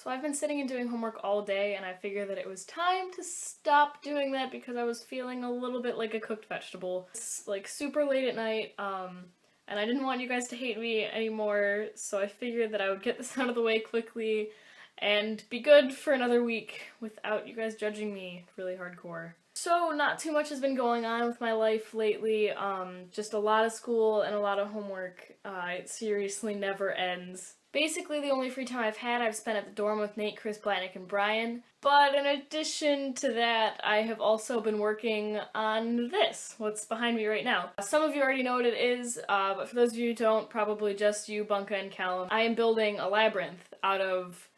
So I've been sitting and doing homework all day, and I figured that it was time to stop doing that because I was feeling a little bit like a cooked vegetable. It's like super late at night, and I didn't want you guys to hate me anymore, so I figured that I would get this out of the way quickly and be good for another week without you guys judging me really hardcore. So not too much has been going on with my life lately, just a lot of school and a lot of homework. It seriously never ends. Basically, the only free time I've had, I've spent at the dorm with Nate, Chris, Blatnick, and Brian. But in addition to that, I have also been working on this, what's behind me right now. Some of you already know what it is, but for those of you who don't, probably just you, Bunka, and Callum. I am building a labyrinth out of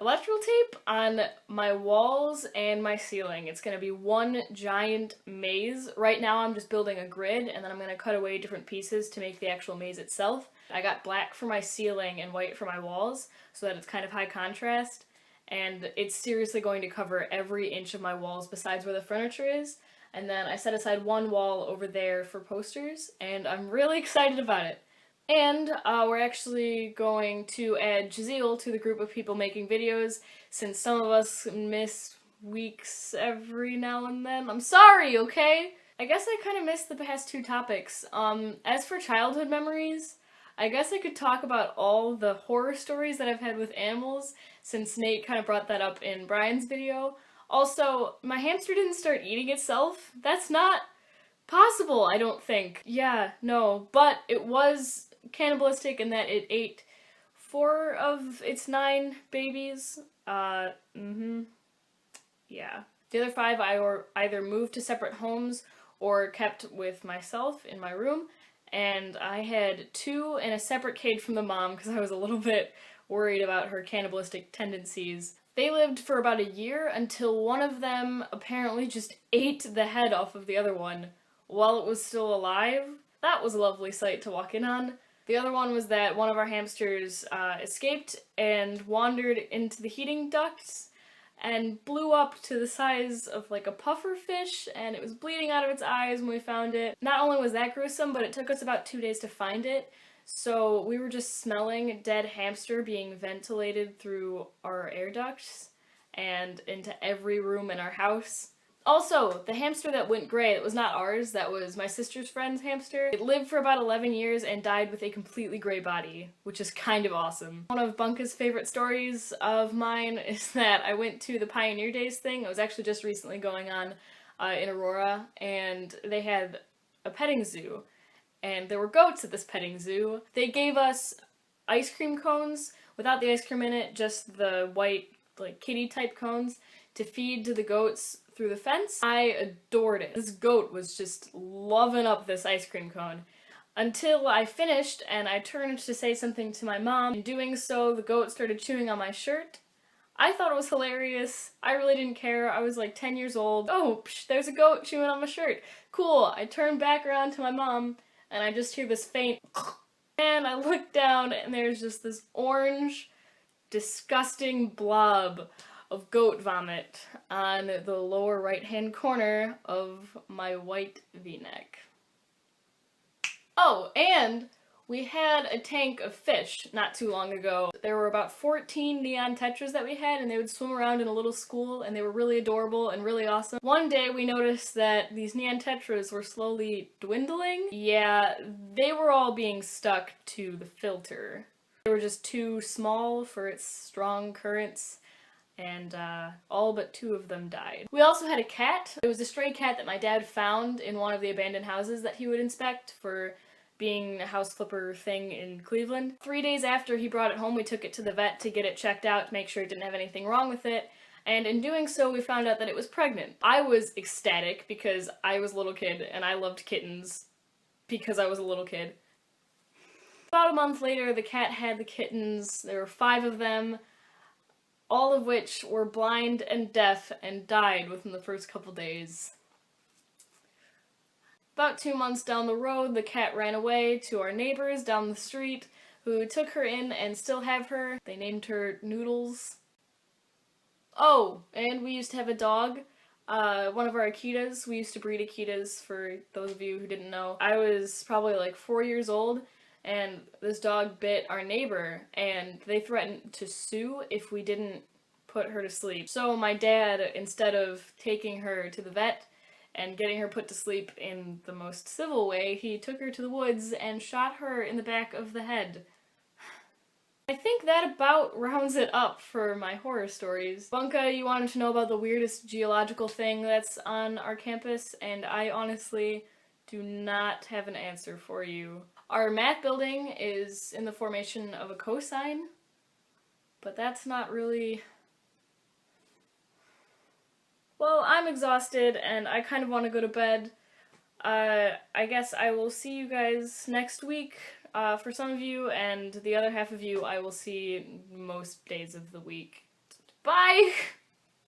electrical tape on my walls and my ceiling. It's gonna be one giant maze. Right now I'm just building a grid, and then I'm gonna cut away different pieces to make the actual maze itself. I got black for my ceiling and white for my walls, so that it's kind of high contrast, and it's seriously going to cover every inch of my walls besides where the furniture is. And then I set aside one wall over there for posters, and I'm really excited about it. And we're actually going to add Jazeel to the group of people making videos, since some of us miss weeks every now and then. I'm sorry, okay? I guess I kind of missed the past two topics. As for childhood memories, I guess I could talk about all the horror stories that I've had with animals, since Nate kind of brought that up in Brian's video. Also, my hamster didn't start eating itself. That's not possible, I don't think. Yeah, no, but it was cannibalistic in that it ate 4 of its 9 babies. Yeah. The other 5 I either moved to separate homes or kept with myself in my room. And I had 2 in a separate cage from the mom because I was a little bit worried about her cannibalistic tendencies. They lived for about a year until one of them apparently just ate the head off of the other one while it was still alive. That was a lovely sight to walk in on. The other one was that one of our hamsters escaped and wandered into the heating ducts and blew up to the size of like a puffer fish, and it was bleeding out of its eyes when we found it. Not only was that gruesome, but it took us about 2 days to find it, so we were just smelling dead hamster being ventilated through our air ducts and into every room in our house. Also, the hamster that went gray, it was not ours, that was my sister's friend's hamster. It lived for about 11 years and died with a completely gray body, which is kind of awesome. One of Bunka's favorite stories of mine is that I went to the Pioneer Days thing. It was actually just recently going on in Aurora, and they had a petting zoo. And there were goats at this petting zoo. They gave us ice cream cones without the ice cream in it, just the white, like, kitty type cones to feed to the goats through the fence. I adored it. This goat was just loving up this ice cream cone. Until I finished and I turned to say something to my mom. In doing so, the goat started chewing on my shirt. I thought it was hilarious. I really didn't care. I was like 10 years old. Oh, psh, there's a goat chewing on my shirt. Cool. I turned back around to my mom and I just hear this faint and I look down and there's just this orange, disgusting blob of goat vomit on the lower right-hand corner of my white v-neck. Oh, and we had a tank of fish not too long ago. There were about 14 neon tetras that we had, and they would swim around in a little school, and they were really adorable and really awesome. One day we noticed that these neon tetras were slowly dwindling. Yeah, they were all being stuck to the filter. They were just too small for its strong currents, and all but 2 of them died. We also had a cat. It was a stray cat that my dad found in one of the abandoned houses that he would inspect for being a house flipper thing in Cleveland. 3 days after he brought it home, we took it to the vet to get it checked out to make sure it didn't have anything wrong with it, and in doing so we found out that it was pregnant. I was ecstatic because I was a little kid and I loved kittens because I was a little kid. About a month later, the cat had the kittens. There were 5 of them, all of which were blind and deaf and died within the first couple days. About 2 months down the road, the cat ran away to our neighbors down the street, who took her in and still have her. They named her Noodles. Oh, and we used to have a dog. One of our Akitas. We used to breed Akitas, for those of you who didn't know. I was probably like 4 years old, and this dog bit our neighbor, and they threatened to sue if we didn't put her to sleep. So my dad, instead of taking her to the vet and getting her put to sleep in the most civil way, he took her to the woods and shot her in the back of the head. I think that about rounds it up for my horror stories. Bunka, you wanted to know about the weirdest geological thing that's on our campus, and I honestly do not have an answer for you. Our math building is in the formation of a cosine, but that's not really... Well, I'm exhausted and I kind of want to go to bed. I guess I will see you guys next week for some of you, and the other half of you I will see most days of the week. Bye!